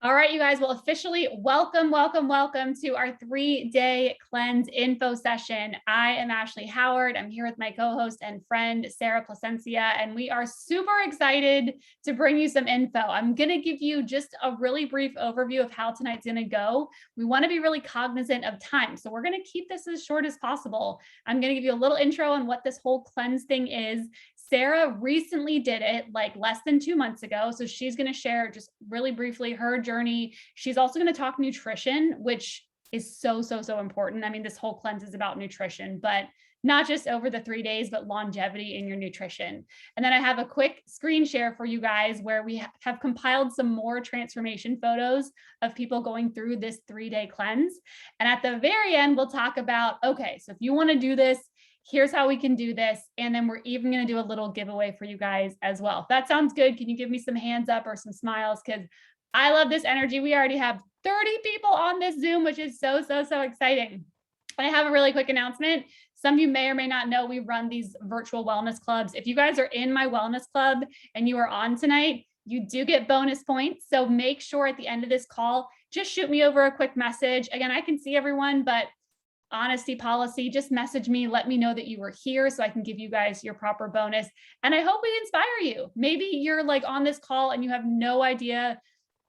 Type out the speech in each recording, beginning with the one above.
All right, you guys, well, officially welcome to our 3-day cleanse info session. I am Ashley Howard. I'm here with my co-host and friend, Sarah Placencia, and we are super excited to bring you some info. I'm going to give you just a really brief overview of how tonight's going to go. We want to be really cognizant of time, so we're going to keep this as short as possible. I'm going to give you a little intro on what this whole cleanse thing is. Sarah recently did it like less than 2 months ago. So she's going to share just really briefly her journey. She's also going to talk nutrition, which is so important. I mean, this whole cleanse is about nutrition, but not just over the 3 days, but longevity in your nutrition. And then I have a quick screen share for you guys where we have compiled some more transformation photos of people going through this 3-day cleanse. And at the very end, we'll talk about, okay, so if you want to do this, here's how we can do this. And then we're even going to do a little giveaway for you guys as well. If that sounds good, can you give me some hands up or some smiles? Because I love this energy. We already have 30 people on this Zoom, which is so exciting. And I have a really quick announcement. Some of you may or may not know we run these virtual wellness clubs. If you guys are in my wellness club and you are on tonight, you do get bonus points. So make sure at the end of this call, just shoot me over a quick message. Again, I can see everyone, but honesty policy, just message me, let me know that you were here so I can give you guys your proper bonus. And I hope we inspire you. Maybe you're like on this call and you have no idea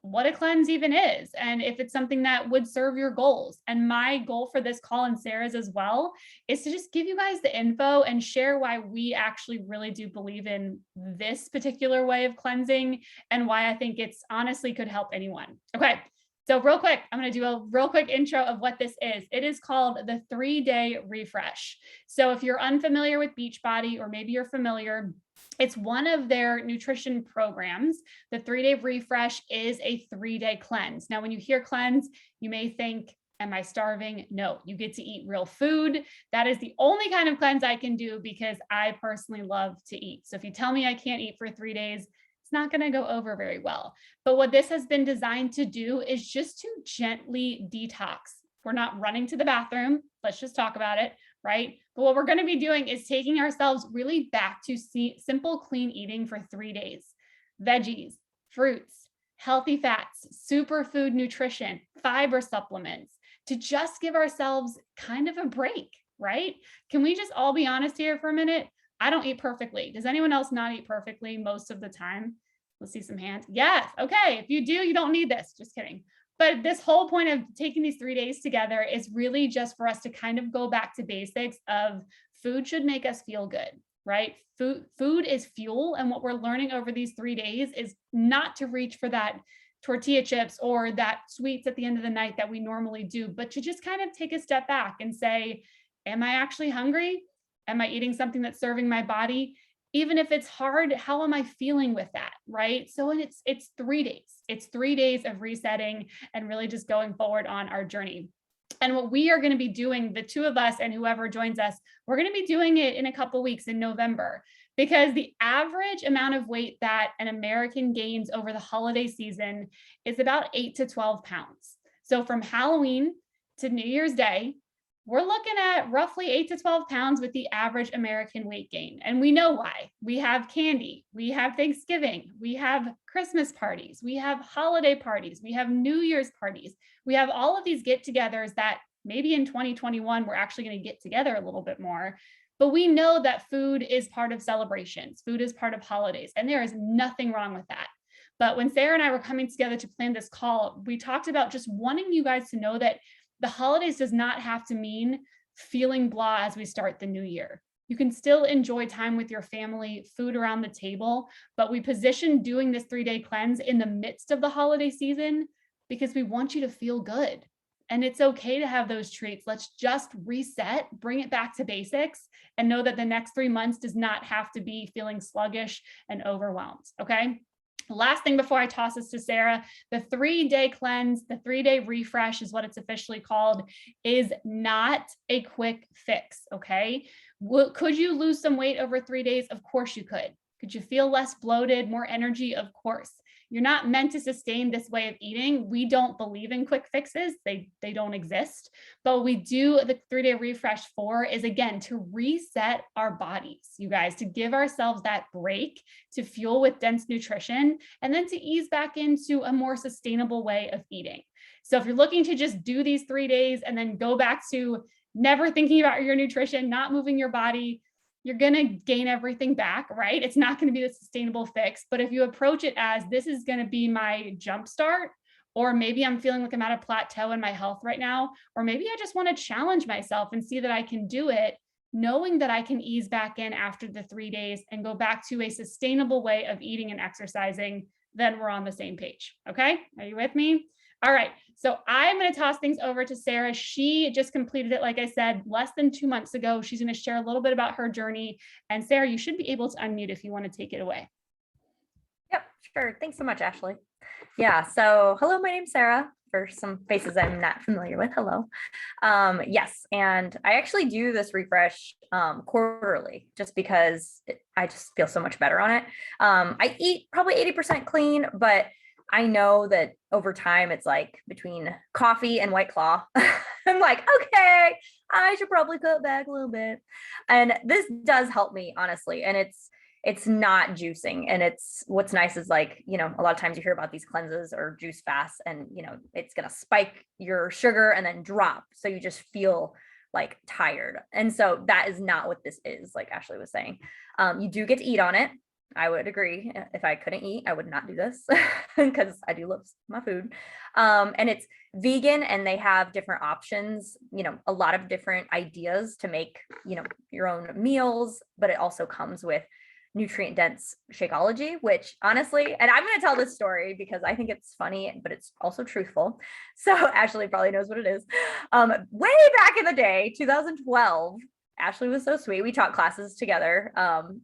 what a cleanse even is, and if it's something that would serve your goals. And my goal for this call, and Sarah's as well, is to just give you guys the info and share why we actually really do believe in this particular way of cleansing and why I think it's honestly could help anyone. Okay. So real quick, I'm going to do a real quick intro of what this is. It is called the 3-day refresh. So if you're unfamiliar with Beachbody, or maybe you're familiar, it's one of their nutrition programs. The 3-day refresh is a 3-day cleanse. Now, when you hear cleanse, you may think, am I starving? No, you get to eat real food. That is the only kind of cleanse I can do because I personally love to eat. So if you tell me I can't eat for 3 days, it's not going to go over very well. But what this has been designed to do is just to gently detox. We're not running to the bathroom. Let's just talk about it, right? But what we're going to be doing is taking ourselves really back to simple, clean eating for 3 days. Veggies, fruits, healthy fats, superfood nutrition, fiber supplements, to just give ourselves kind of a break, right? Can we just all be honest here for a minute? I don't eat perfectly. Does anyone else not eat perfectly most of the time? Let's see some hands. Yes. Okay. If you do, you don't need this. Just kidding. But this whole point of taking these 3 days together is really just for us to kind of go back to basics of food should make us feel good, right? Food is fuel. And what we're learning over these 3 days is not to reach for that tortilla chips or that sweets at the end of the night that we normally do, but to just kind of take a step back and say, am I actually hungry? Am I eating something that's serving my body? Even if it's hard, how am I feeling with that, right? So it's 3 days. It's 3 days of resetting and really just going forward on our journey. And what we are going to be doing, the two of us and whoever joins us, we're going to be doing it in a couple weeks in November, because the average amount of weight that an American gains over the holiday season is about 8 to 12 pounds. So from Halloween to New Year's Day, we're looking at roughly 8 to 12 pounds with the average American weight gain. And we know why. We have candy, we have Thanksgiving, we have Christmas parties, we have holiday parties, we have New Year's parties. We have all of these get-togethers that maybe in 2021, we're actually going to get together a little bit more. But we know that food is part of celebrations. Food is part of holidays, and there is nothing wrong with that. But when Sarah and I were coming together to plan this call, we talked about just wanting you guys to know that the holidays does not have to mean feeling blah as we start the new year. You can still enjoy time with your family, food around the table, but we position doing this 3-day cleanse in the midst of the holiday season because we want you to feel good. And it's okay to have those treats. Let's just reset, bring it back to basics, and know that the next 3 months does not have to be feeling sluggish and overwhelmed. Okay. Last thing before I toss this to Sarah, the 3-day cleanse, the 3-day refresh is what it's officially called, is not a quick fix, okay? Could you lose some weight over 3 days? Of course you could. Could you feel less bloated, more energy? Of course. you're not meant to sustain this way of eating. We don't believe in quick fixes. They don't exist. But we do the 3-day refresh for is, again, to reset our bodies, you guys, to give ourselves that break, to fuel with dense nutrition, and then to ease back into a more sustainable way of eating. So if you're looking to just do these 3 days and then go back to never thinking about your nutrition, not moving your body, you're going to gain everything back, right? It's not going to be the sustainable fix. But if you approach it as this is going to be my jump start, or maybe I'm feeling like I'm at a plateau in my health right now, or maybe I just want to challenge myself and see that I can do it, knowing that I can ease back in after the 3 days and go back to a sustainable way of eating and exercising, then we're on the same page. Okay. Are you with me? All right. So I'm going to toss things over to Sarah. She just completed it, like I said, less than 2 months ago. She's going to share a little bit about her journey. And Sarah, you should be able to unmute if you want to take it away. Yep, sure. Thanks so much, Ashley. Yeah. So hello, my name's Sarah. For some faces I'm not familiar with, hello. Yes, and I actually do this refresh quarterly just because I just feel so much better on it. I eat probably 80% clean, but I know that over time it's like between coffee and White Claw. I'm like, okay, I should probably cut back a little bit. And this does help me, honestly. And it's not juicing. And it's what's nice is like, you know, a lot of times you hear about these cleanses or juice fasts and, you know, it's going to spike your sugar and then drop. So you just feel like tired. And so that is not what this is, like Ashley was saying. You do get to eat on it. I would agree. If I couldn't eat, I would not do this because I do love my food. And it's vegan and they have different options, you know, a lot of different ideas to make, you know, your own meals, but it also comes with nutrient dense Shakeology, which honestly, and I'm going to tell this story because I think it's funny, but it's also truthful. So Ashley probably knows what it is. Way back in the day, 2012, Ashley was so sweet. We taught classes together.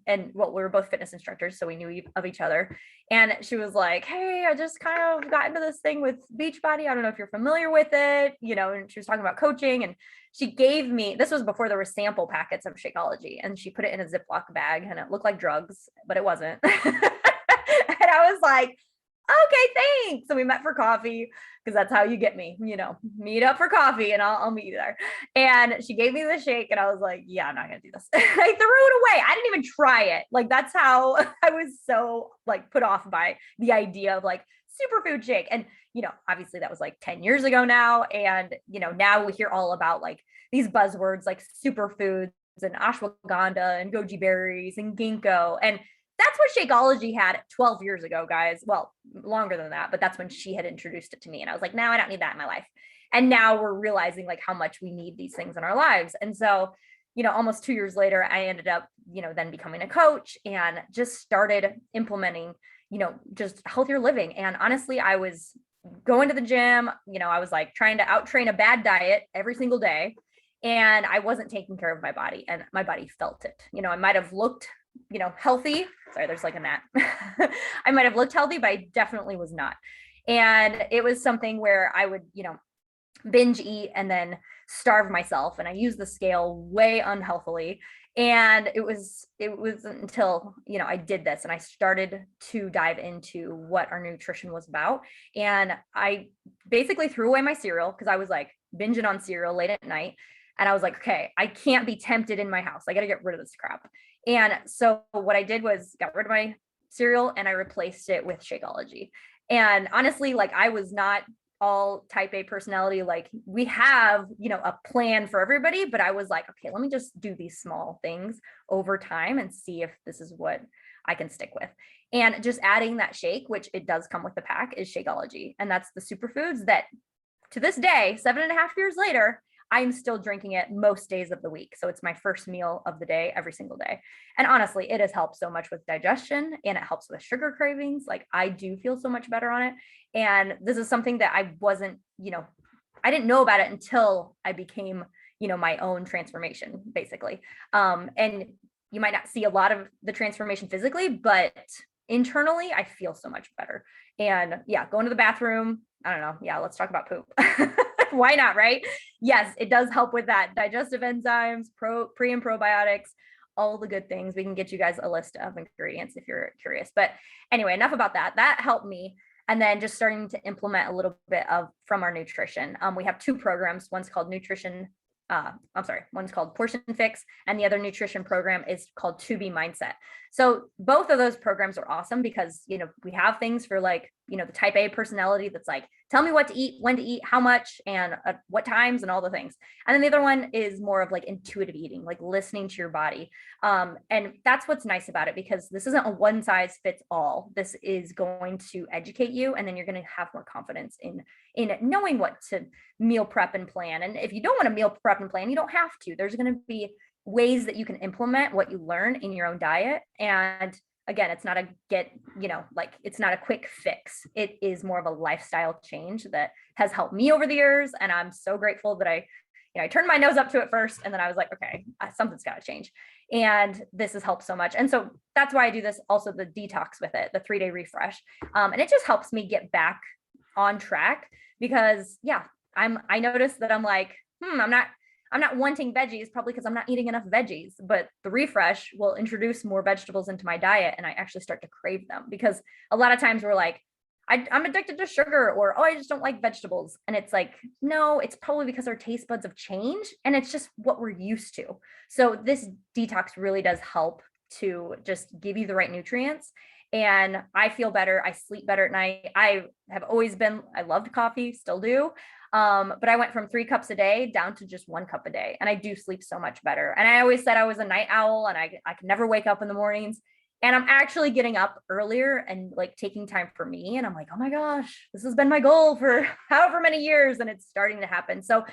And well, we were both fitness instructors, so we knew of each other. And she was like, hey, I just kind of got into this thing with Beachbody. I don't know if you're familiar with it, you know, and she was talking about coaching. And she gave me, this was before there were sample packets of Shakeology, and she put it in a Ziploc bag and it looked like drugs, but it wasn't. And I was like, okay, thanks. So we met for coffee because that's how you get me, you know, meet up for coffee and I'll meet you there. And she gave me the shake and I was like, yeah, I'm not going to do this. I threw it away. I didn't even try it. Like, that's how I was so like put off by the idea of like superfood shake. And, you know, obviously that was like 10 years ago now. And, you know, now we hear all about like these buzzwords like superfoods and ashwagandha and goji berries and ginkgo. And that's what Shakeology had 12 years ago, guys. Well, longer than that, but that's when she had introduced it to me. And I was like, no, I don't need that in my life. And now we're realizing like how much we need these things in our lives. And so, you know, almost 2 years later, I ended up, you know, then becoming a coach and just started implementing, you know, just healthier living. And honestly, I was going to the gym, you know, I was like trying to outtrain a bad diet every single day. And I wasn't taking care of my body and my body felt it. You know, I might've looked, you know, healthy. Sorry, there's like a gnat. I might have looked healthy, but I definitely was not. And it was something where I would, you know, binge eat and then starve myself. And I used the scale way unhealthily. And it was until, you know, I did this and I started to dive into what our nutrition was about. And I basically threw away my cereal because I was like binging on cereal late at night. And I was like, okay, I can't be tempted in my house. I got to get rid of this crap. And so what I did was got rid of my cereal and I replaced it with Shakeology. And honestly, like I was not all type A personality. Like we have, you know, a plan for everybody, but I was like, okay, let me just do these small things over time and see if this is what I can stick with. And just adding that shake, which it does come with the pack, is Shakeology. And that's the superfoods that to this day, 7.5 years later, I'm still drinking it most days of the week. So it's my first meal of the day, every single day. And honestly, it has helped so much with digestion and it helps with sugar cravings. Like I do feel so much better on it. And this is something that I wasn't, you know, I didn't know about it until I became, you know, my own transformation, basically. And you might not see a lot of the transformation physically, but internally, I feel so much better. And yeah, going to the bathroom, I don't know. Yeah, let's talk about poop. Why not, right? Yes, it does help with that. Digestive enzymes, pre and probiotics, all the good things. We can get you guys a list of ingredients if you're curious. But anyway, enough about that. That helped me. And then just starting to implement a little bit of from our nutrition. We have 2 programs. One's called one's called Portion Fix, and the other nutrition program is called 2B Mindset. So both of those programs are awesome because, we have things for like, the type A personality that's like, tell me what to eat, when to eat, how much, and what times, and all the things. And then the other one is more of like intuitive eating, like listening to your body. And that's what's nice about it, because this isn't a one size fits all. This is going to educate you, and then you're going to have more confidence in knowing what to meal prep and plan. And if you don't want to meal prep and plan, you don't have to. There's going to be ways that you can implement what you learn in your own diet. And again, it's not it's not a quick fix. It is more of a lifestyle change that has helped me over the years. And I'm so grateful that I turned my nose up to it first. And then I was like, okay, something's got to change. And this has helped so much. And so that's why I do this, also the detox with it, the 3-day refresh. And it just helps me get back on track because I noticed that I'm like, I'm not wanting veggies, probably because I'm not eating enough veggies, but the refresh will introduce more vegetables into my diet, and I actually start to crave them, because a lot of times we're like, I'm addicted to sugar, or, oh, I just don't like vegetables. And it's like, no, it's probably because our taste buds have changed, and it's just what we're used to. So this detox really does help to just give you the right nutrients. And I feel better. I sleep better at night. I loved coffee, still do. But I went from 3 cups a day down to just 1 cup a day. And I do sleep so much better. And I always said I was a night owl, and I could never wake up in the mornings. And I'm actually getting up earlier and like taking time for me. And I'm like, oh my gosh, this has been my goal for however many years, and it's starting to happen. So,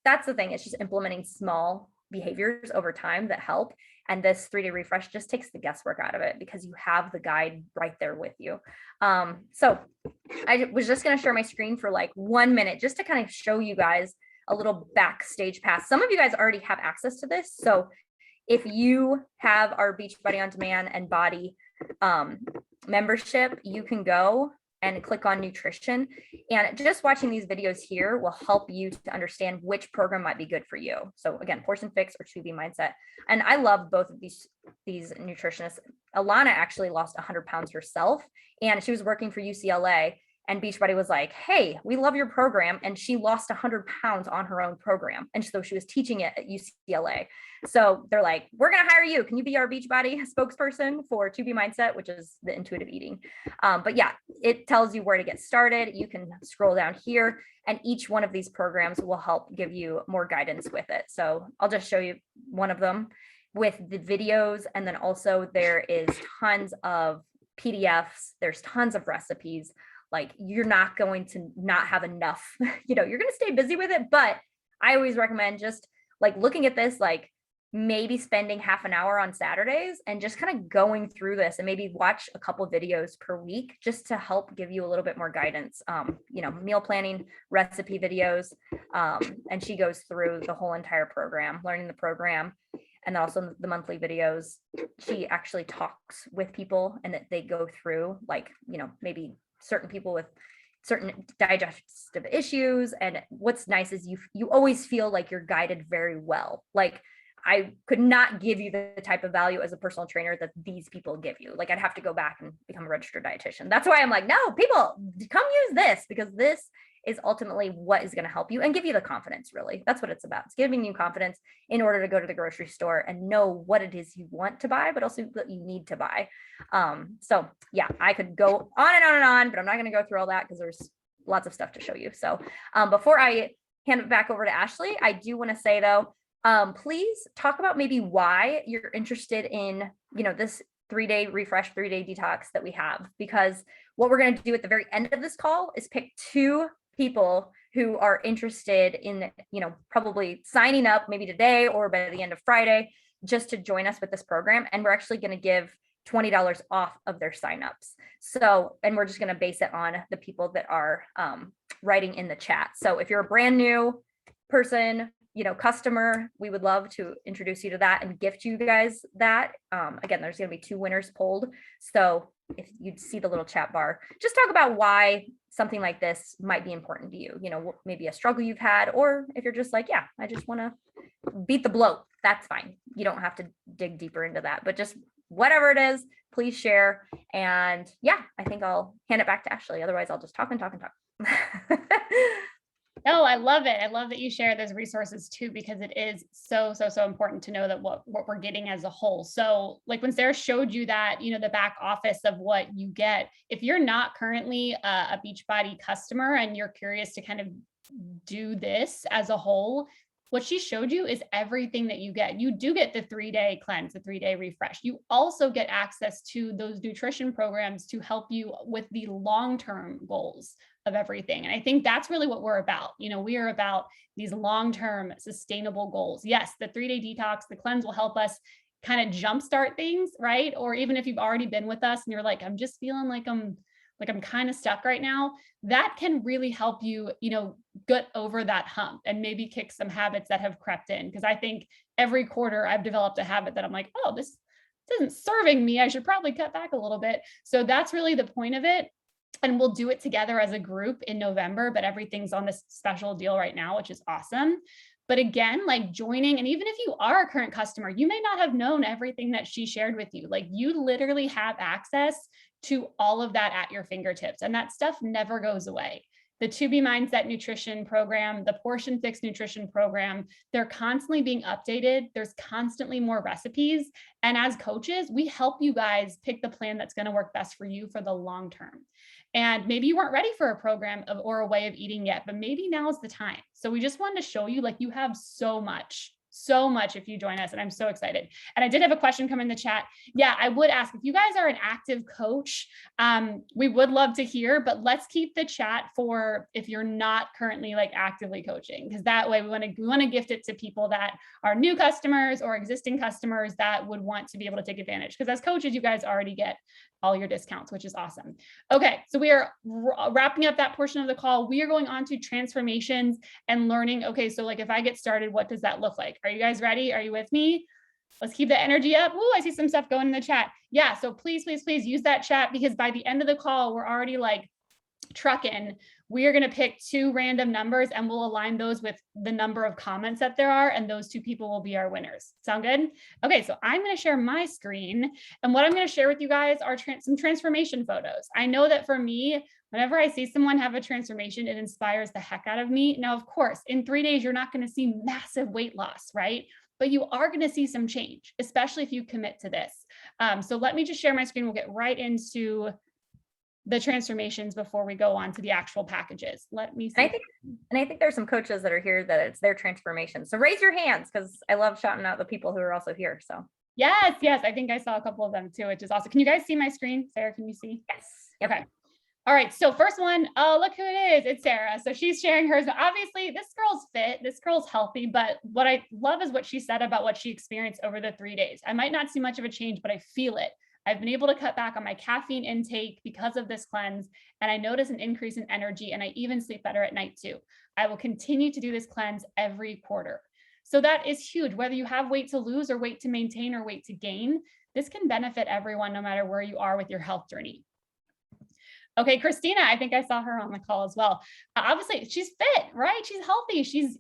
that's the thing. It's just implementing small behaviors over time that help. And this 3-day refresh just takes the guesswork out of it, because you have the guide right there with you. So I was just going to share my screen for like 1 minute, just to kind of show you guys a little backstage pass. Some of you guys already have access to this. So if you have our Beachbody On Demand and Body membership, you can go and click on nutrition. And just watching these videos here will help you to understand which program might be good for you. So again, Portion Fix or 2B Mindset. And I love both of these nutritionists. Alana actually lost 100 pounds herself, and she was working for UCLA. And Beachbody was like, hey, we love your program. And she lost 100 pounds on her own program. And so she was teaching it at UCLA. So they're like, we're going to hire you. Can you be our Beachbody spokesperson for 2B Mindset, which is the intuitive eating? But yeah, it tells you where to get started. You can scroll down here, and each one of these programs will help give you more guidance with it. So I'll just show you one of them with the videos. And then also there is tons of PDFs. There's tons of recipes. Like, you're not going to not have enough, you're going to stay busy with it. But I always recommend just like looking at this, like maybe spending half an hour on Saturdays and just kind of going through this, and maybe watch a couple videos per week just to help give you a little bit more guidance. Meal planning, recipe videos. And she goes through the whole entire program, learning the program. And also the monthly videos. She actually talks with people, and that they go through like, maybe certain people with certain digestive issues. And what's nice is you always feel like you're guided very well. Like, I could not give you the type of value as a personal trainer that these people give you. Like, I'd have to go back and become a registered dietitian. That's why I'm like, no, people, come use this, because this is ultimately what is going to help you and give you the confidence. Really, that's what it's about. It's giving you confidence in order to go to the grocery store and know what it is you want to buy, but also what you need to buy. So yeah, I could go on and on and on, but I'm not going to go through all that because there's lots of stuff to show you. So before I hand it back over to Ashley, I do want to say though, please talk about maybe why you're interested in, this 3-day refresh, 3-day detox that we have, because what we're going to do at the very end of this call is pick 2 people who are interested in, probably signing up maybe today or by the end of Friday, just to join us with this program. And we're actually going to give $20 off of their signups. So, and we're just going to base it on the people that are writing in the chat. So if you're a brand new person, customer, we would love to introduce you to that and gift you guys that. Again, there's going to be 2 winners polled. So if you'd see the little chat bar, just talk about why something like this might be important to you, maybe a struggle you've had, or if you're just like, yeah, I just want to beat the bloat, that's fine. You don't have to dig deeper into that, but just whatever it is, please share. And yeah, I think I'll hand it back to Ashley. Otherwise I'll just talk and talk and talk. No, I love it. I love that you share those resources too, because it is so, so, so important to know that what we're getting as a whole. So like when Sarah showed you that, the back office of what you get, if you're not currently a Beachbody customer and you're curious to kind of do this as a whole, what she showed you is everything that you get. You do get the 3-day cleanse, the 3-day refresh. You also get access to those nutrition programs to help you with the long-term goals of everything. And I think that's really what we're about. We are about these long-term sustainable goals. Yes, the 3-day detox, the cleanse will help us kind of jumpstart things, right? Or even if you've already been with us and you're like, I'm just feeling like I'm kind of stuck right now, that can really help you, get over that hump and maybe kick some habits that have crept in. Because I think every quarter I've developed a habit that I'm like, oh, this isn't serving me. I should probably cut back a little bit. So that's really the point of it. And we'll do it together as a group in November, but everything's on this special deal right now, which is awesome. But again, like joining, and even if you are a current customer, you may not have known everything that she shared with you. Like you literally have access to all of that at your fingertips, and that stuff never goes away. The To Be Mindset nutrition program, the Portion Fix nutrition program, they're constantly being updated. There's constantly more recipes. And as coaches, we help you guys pick the plan that's going to work best for you for the long term. And maybe you weren't ready for a program or a way of eating yet, but maybe now is the time. So we just wanted to show you, like, you have so much if you join us. And I'm so excited. And I did have a question come in the chat. Yeah, I would ask if you guys are an active coach, we would love to hear, but let's keep the chat for if you're not currently like actively coaching, because that way we want to gift it to people that are new customers or existing customers that would want to be able to take advantage. Because as coaches, you guys already get all your discounts, which is awesome. Okay, so we are wrapping up that portion of the call. We are going on to transformations and learning. Okay, so like if I get started, what does that look like? Are you guys ready? Are you with me? Let's keep the energy up. Ooh, I see some stuff going in the chat. Yeah, so please, please, please use that chat, because by the end of the call, we're already like trucking. We are going to pick 2 random numbers and we'll align those with the number of comments that there are, and those 2 people will be our winners. Sound good? Okay, so I'm going to share my screen, and what I'm going to share with you guys are some transformation photos. I know that for me, whenever I see someone have a transformation, it inspires the heck out of me. Now, of course, in 3 days, you're not going to see massive weight loss, right? But you are going to see some change, especially if you commit to this. So let me just share my screen. We'll get right into the transformations before we go on to the actual packages. Let me see. And I think there's some coaches that are here that it's their transformation. So raise your hands, because I love shouting out the people who are also here. So yes. I think I saw a couple of them too, which is awesome. Can you guys see my screen? Sarah, can you see? Yes. Okay. All right. So first one, oh, look who it is. It's Sarah. So she's sharing hers. Obviously, this girl's fit. This girl's healthy. But what I love is what she said about what she experienced over the 3 days. I might not see much of a change, but I feel it. I've been able to cut back on my caffeine intake because of this cleanse, and I notice an increase in energy, and I even sleep better at night too. I will continue to do this cleanse every quarter. So that is huge. Whether you have weight to lose or weight to maintain or weight to gain, this can benefit everyone no matter where you are with your health journey. Okay, Christina, I think I saw her on the call as well. Obviously, she's fit, right? She's healthy. She's,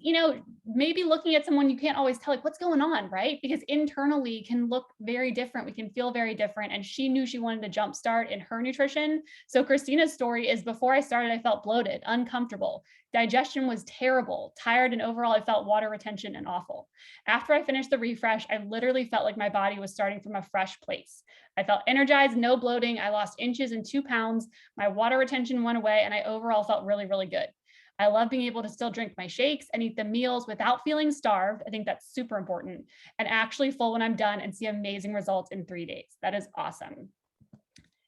maybe looking at someone, you can't always tell like what's going on, right? Because internally can look very different. We can feel very different. And she knew she wanted to jumpstart in her nutrition. So Christina's story is, before I started, I felt bloated, uncomfortable. Digestion was terrible, tired, and overall I felt water retention and awful. After I finished the refresh, I literally felt like my body was starting from a fresh place. I felt energized, no bloating. I lost inches and 2 pounds. My water retention went away, and I overall felt really, really good. I love being able to still drink my shakes and eat the meals without feeling starved. I think that's super important, and actually full when I'm done, and see amazing results in 3 days. That is awesome.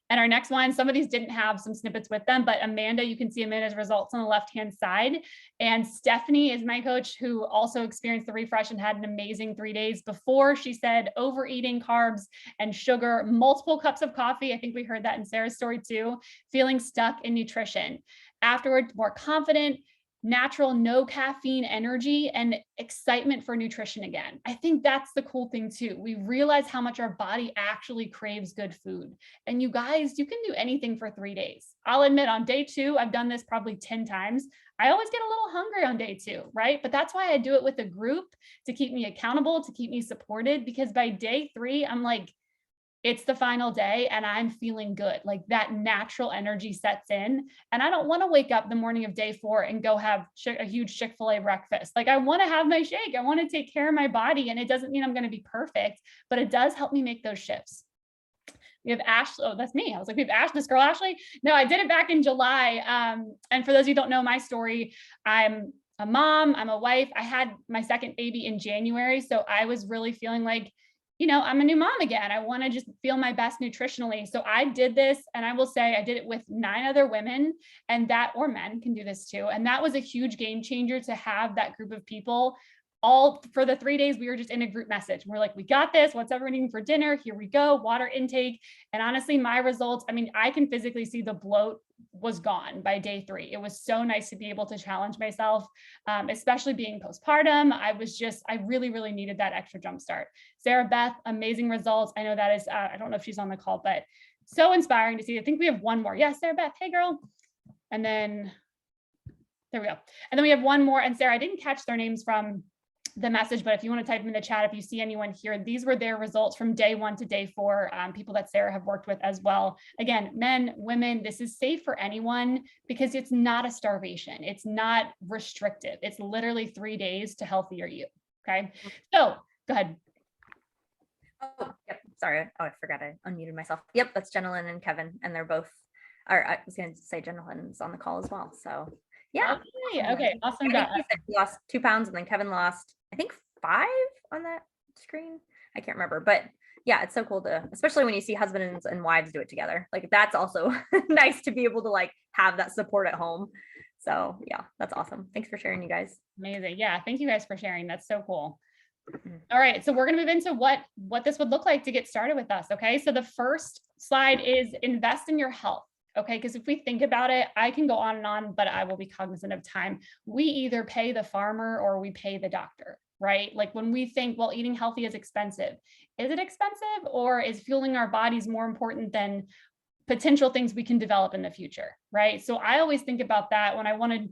And our next one, some of these didn't have some snippets with them, but Amanda, you can see Amanda's results on the left-hand side. And Stephanie is my coach, who also experienced the refresh and had an amazing 3 days. Before, she said overeating carbs and sugar, multiple cups of coffee. I think we heard that in Sarah's story too, feeling stuck in nutrition. Afterwards, more confident, natural, no caffeine energy and excitement for nutrition again. I think that's the cool thing too. We realize how much our body actually craves good food. And you guys, you can do anything for 3 days. I'll admit on day 2, I've done this probably 10 times. I always get a little hungry on day 2, right? But that's why I do it with a group, to keep me accountable, to keep me supported, because by day 3, I'm like, it's the final day and I'm feeling good. Like that natural energy sets in. And I don't want to wake up the morning of day 4 and go have a huge Chick-fil-A breakfast. Like I want to have my shake. I want to take care of my body. And it doesn't mean I'm going to be perfect, but it does help me make those shifts. We have Ashley. Oh, that's me. I was like, we have Ashley, this girl, Ashley. No, I did it back in July. And for those of you who don't know my story, I'm a mom, I'm a wife. I had my second baby in January. So I was really feeling like, I'm a new mom again. I want to just feel my best nutritionally. So I did this, and I will say I did it with 9 other women, and or men can do this too. And that was a huge game changer, to have that group of people. All for the 3 days, we were just in a group message. We're like, we got this. What's everyone eating for dinner? Here we go. Water intake. And honestly, my results, I mean, I can physically see the bloat was gone by day 3. It was so nice to be able to challenge myself, especially being postpartum. I really, really needed that extra jump start. Sarah Beth, amazing results. I know that is, I don't know if she's on the call, but so inspiring to see. I think we have one more. Yes, Sarah Beth. Hey, girl. And then there we go. And then we have one more. And Sarah, I didn't catch their names from the message, but if you want to type them in the chat, if you see anyone here, these were their results from day 1 to day 4, people that Sarah have worked with as well. Again, men, women, this is safe for anyone because it's not a starvation. It's not restrictive. It's literally 3 days to healthier you. Okay. So go ahead. Oh, yep. Sorry. Oh, I forgot I unmuted myself. Yep. That's Jenilyn and Kevin. And they're both, or I was going to say Jenilyn's on the call as well. So yeah. Okay. Awesome job. He lost 2 pounds, and then Kevin lost, I think, 5 on that screen. I can't remember, but yeah, it's so cool to, especially when you see husbands and wives do it together. Like that's also nice to be able to like have that support at home. So yeah, that's awesome. Thanks for sharing, you guys. Amazing. Yeah. Thank you guys for sharing. That's so cool. All right. So we're going to move into what this would look like to get started with us. Okay. So the first slide is invest in your health. Okay. Because if we think about it, I can go on and on, but I will be cognizant of time. We either pay the farmer or we pay the doctor, right? Like when we think, well, eating healthy is expensive. Is it expensive, or is fueling our bodies more important than potential things we can develop in the future, right? So I always think about that when I want to,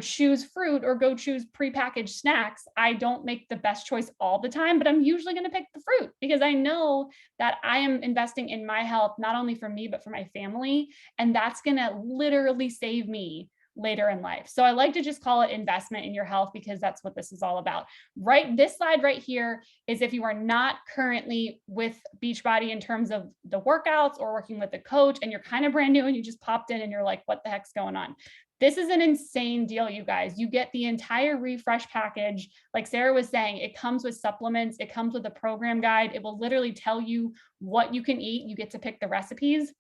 choose fruit or go choose prepackaged snacks. I don't make the best choice all the time, but I'm usually going to pick the fruit because I know that I am investing in my health, not only for me, but for my family. And that's going to literally save me later in life. So I like to just call it investment in your health because that's what this is all about. Right. This slide right here is if you are not currently with Beachbody in terms of the workouts or working with a coach, and you're kind of brand new and you just popped in and you're like, what the heck's going on? This is an insane deal, you guys. You get the entire refresh package. Like Sarah was saying, it comes with supplements. It comes with a program guide. It will literally tell you what you can eat. You get to pick the recipes.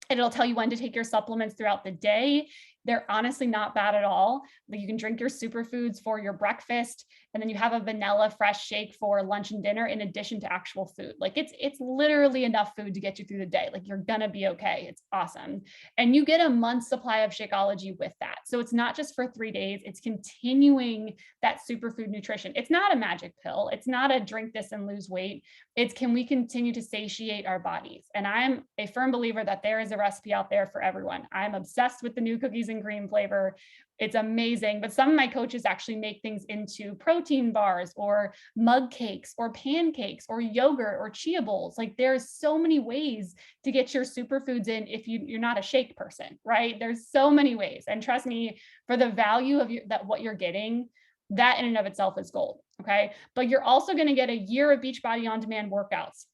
It'll tell you when to take your supplements throughout the day. They're honestly not bad at all. Like you can drink your superfoods for your breakfast, and then you have a vanilla fresh shake for lunch and dinner in addition to actual food. Like it's literally enough food to get you through the day. Like you're gonna be okay. It's awesome. And you get a month's supply of Shakeology with that. So it's not just for 3 days, it's continuing that superfood nutrition. It's not a magic pill. It's not a drink this and lose weight. It's, can we continue to satiate our bodies? And I'm a firm believer that there is a recipe out there for everyone. I'm obsessed with the new cookies and cream flavor. It's amazing. But some of my coaches actually make things into protein bars or mug cakes or pancakes or yogurt or chia bowls. Like there's so many ways to get your superfoods in if you're not a shake person, right? There's so many ways. And trust me, for the value of what you're getting, that in and of itself is gold. Okay. But you're also going to get a year of Beachbody On Demand workouts.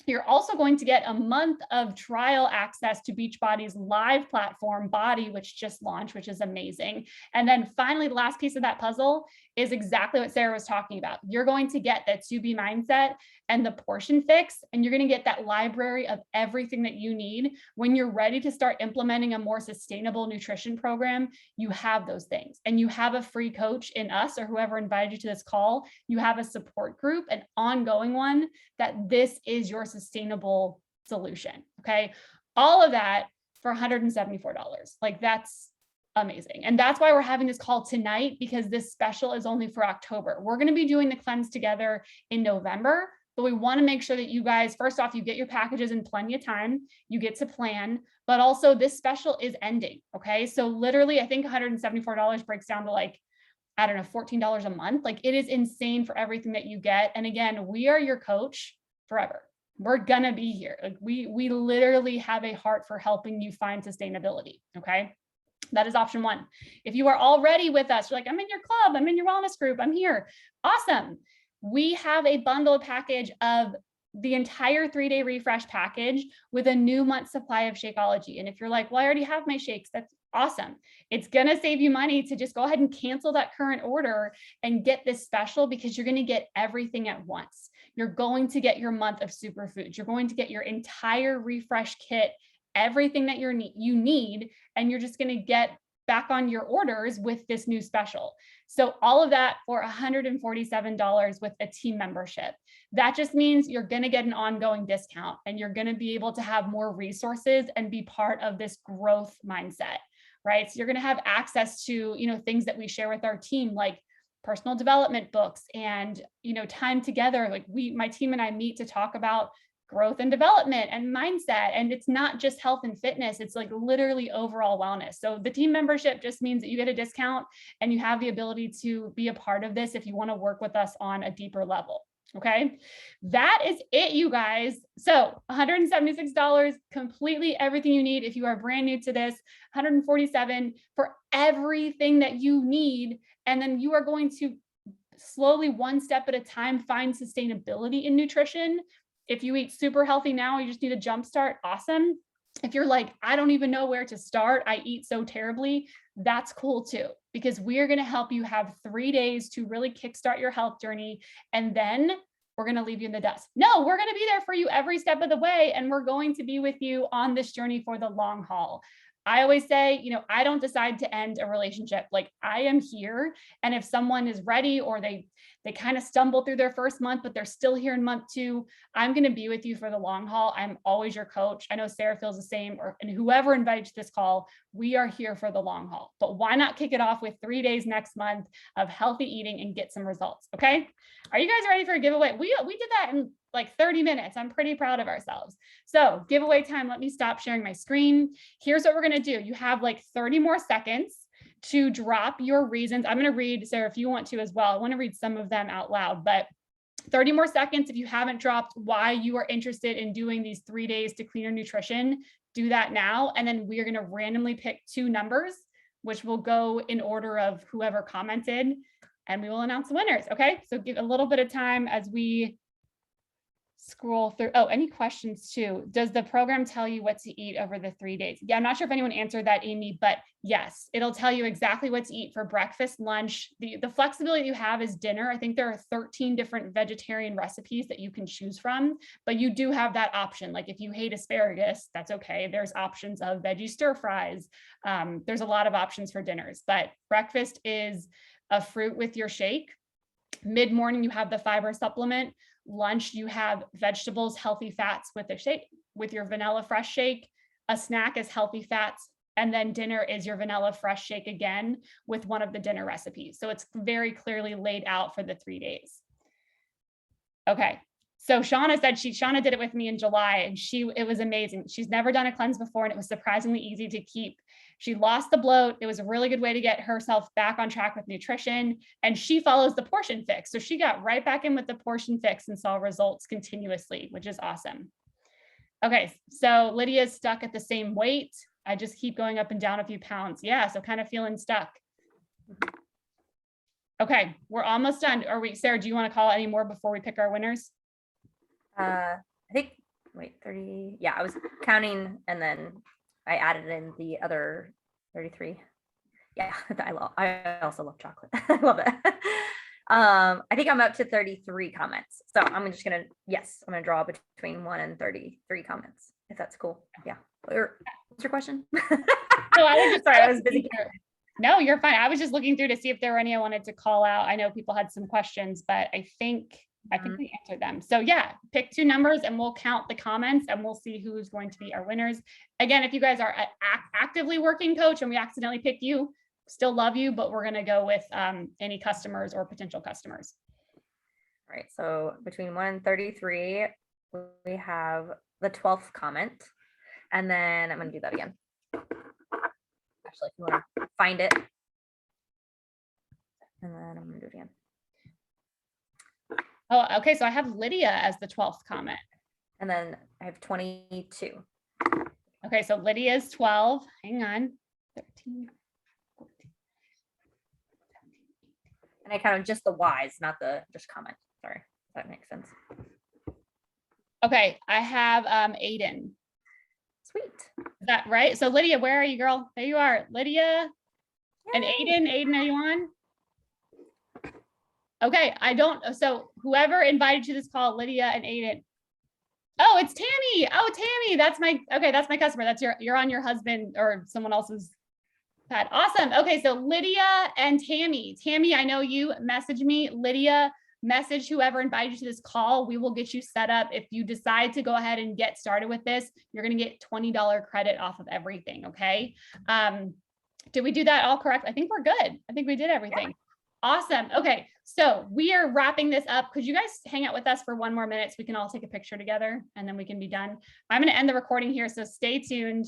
You're also going to get a month of trial access to Beachbody's live platform, Body, which just launched, which is amazing. And then finally, the last piece of that puzzle is exactly what Sarah was talking about. You're going to get that 2B mindset and the portion fix, and you're going to get that library of everything that you need. When you're ready to start implementing a more sustainable nutrition program, you have those things, and you have a free coach in us or whoever invited you to this call. You have a support group, an ongoing one, that this is your sustainable solution. Okay. All of that for $174. Like that's amazing. And that's why we're having this call tonight, because this special is only for October. We're going to be doing the cleanse together in November, but we want to make sure that you guys, first off, you get your packages in plenty of time, you get to plan, but also this special is ending. Okay. So literally, I think $174 breaks down to like, I don't know, $14 a month. Like, it is insane for everything that you get. And again, we are your coach forever. We're gonna be here. Like, we literally have a heart for helping you find sustainability. Okay. That is option one. If you are already with us, you're like, I'm in your club, I'm in your wellness group, I'm here. Awesome. We have a bundle package of the entire 3-day refresh package with a new month supply of Shakeology. And if you're like, well, I already have my shakes, that's awesome. It's going to save you money to just go ahead and cancel that current order and get this special, because you're going to get everything at once. You're going to get your month of superfoods. You're going to get your entire refresh kit, everything that you need, and you're just going to get back on your orders with this new special. So all of that for $147 with a team membership. That just means you're going to get an ongoing discount, and you're going to be able to have more resources and be part of this growth mindset, right? So you're going to have access to, things that we share with our team, like personal development books and, time together. Like, my team and I meet to talk about growth and development and mindset. And it's not just health and fitness, it's like literally overall wellness. So the team membership just means that you get a discount and you have the ability to be a part of this if you want to work with us on a deeper level. Okay. That is it, you guys. So $176, completely everything you need. If you are brand new to this, $147 for everything that you need. And then you are going to slowly, one step at a time, find sustainability in nutrition. If you eat super healthy now, you just need a jump start. Awesome. If you're like, I don't even know where to start, I eat so terribly, that's cool too, because we're going to help you have 3 days to really kickstart your health journey. And then we're going to leave you in the dust. No, we're going to be there for you every step of the way. And we're going to be with you on this journey for the long haul. I always say, I don't decide to end a relationship. Like, I am here. And if someone is ready, or they kind of stumble through their first month, but they're still here in month 2, I'm going to be with you for the long haul. I'm always your coach. I know Sarah feels the same, and whoever invited you to this call, we are here for the long haul. But why not kick it off with 3 days next month of healthy eating and get some results? Okay. Are you guys ready for a giveaway? We did that in like 30 minutes. I'm pretty proud of ourselves. So giveaway time. Let me stop sharing my screen. Here's what we're going to do. You have like 30 more seconds to drop your reasons. I'm going to read, Sarah, if you want to as well. I want to read some of them out loud, but 30 more seconds. If you haven't dropped why you are interested in doing these 3 days to clean your nutrition, do that now. And then we're going to randomly pick 2 numbers, which will go in order of whoever commented, and we will announce the winners. Okay. So give a little bit of time as we scroll through. Oh, any questions too? Does the program tell you what to eat over the 3 days? Yeah, I'm not sure if anyone answered that, Amy, but yes, it'll tell you exactly what to eat for breakfast, lunch. The flexibility you have is dinner. I think there are 13 different vegetarian recipes that you can choose from, but you do have that option. Like, if you hate asparagus, that's okay. There's options of veggie stir fries. There's a lot of options for dinners, but breakfast is a fruit with your shake. Mid-morning, you have the fiber supplement. Lunch, you have vegetables, healthy fats with a shake, with your vanilla fresh shake. A snack is healthy fats. And then dinner is your vanilla fresh shake again with one of the dinner recipes. So it's very clearly laid out for the 3 days. Okay. So Shauna said Shauna did it with me in July, and it was amazing. She's never done a cleanse before, and it was surprisingly easy to keep. She lost the bloat. It was a really good way to get herself back on track with nutrition. And she follows the portion fix. So she got right back in with the portion fix and saw results continuously, which is awesome. Okay. So Lydia's stuck at the same weight. I just keep going up and down a few pounds. Yeah. So kind of feeling stuck. Okay. We're almost done. Sarah, do you want to call any more before we pick our winners? I think, 30. Yeah, I was counting, and then I added in the other 33. Yeah, I also love chocolate. I love it. I think I'm up to 33 comments. So I'm just going to draw between 1 and 33 comments, if that's cool. Yeah. What's your question? No, I was just sorry, I was busy. No, you're fine. I was just looking through to see if there were any I wanted to call out. I know people had some questions, but I think I think we answered them. So yeah, pick 2 numbers and we'll count the comments and we'll see who's going to be our winners. Again, if you guys are actively working coach and we accidentally pick you, still love you, but we're going to go with any customers or potential customers. All right. So between 1 and 33, we have the 12th comment. And then I'm going to do that again. Actually, if you want to find it. And then I'm going to do it again. Oh, okay. So I have Lydia as the 12th comment. And then I have 22. Okay. So Lydia is 12. Hang on. 13. 14. And I counted just the Y's, not the just comment. Sorry, if that makes sense. Okay. I have Aiden. Sweet. Is that right? So Lydia, where are you, girl? There you are. Lydia. Yay. And Aiden. Aiden, are you on? Okay, so whoever invited you to this call, Lydia and Aiden. Oh, it's Tammy. Oh, Tammy, that's my customer. That's you're on your husband or someone else's pad. Awesome. Okay, so Lydia and Tammy. Tammy, I know you message me. Lydia, message whoever invited you to this call. We will get you set up. If you decide to go ahead and get started with this, you're going to get $20 credit off of everything. Okay. Did we do that all correct? I think we're good. I think we did everything. Yeah. Awesome. Okay. So we are wrapping this up. Could you guys hang out with us for 1 more minute so we can all take a picture together and then we can be done? I'm going to end the recording here. So stay tuned.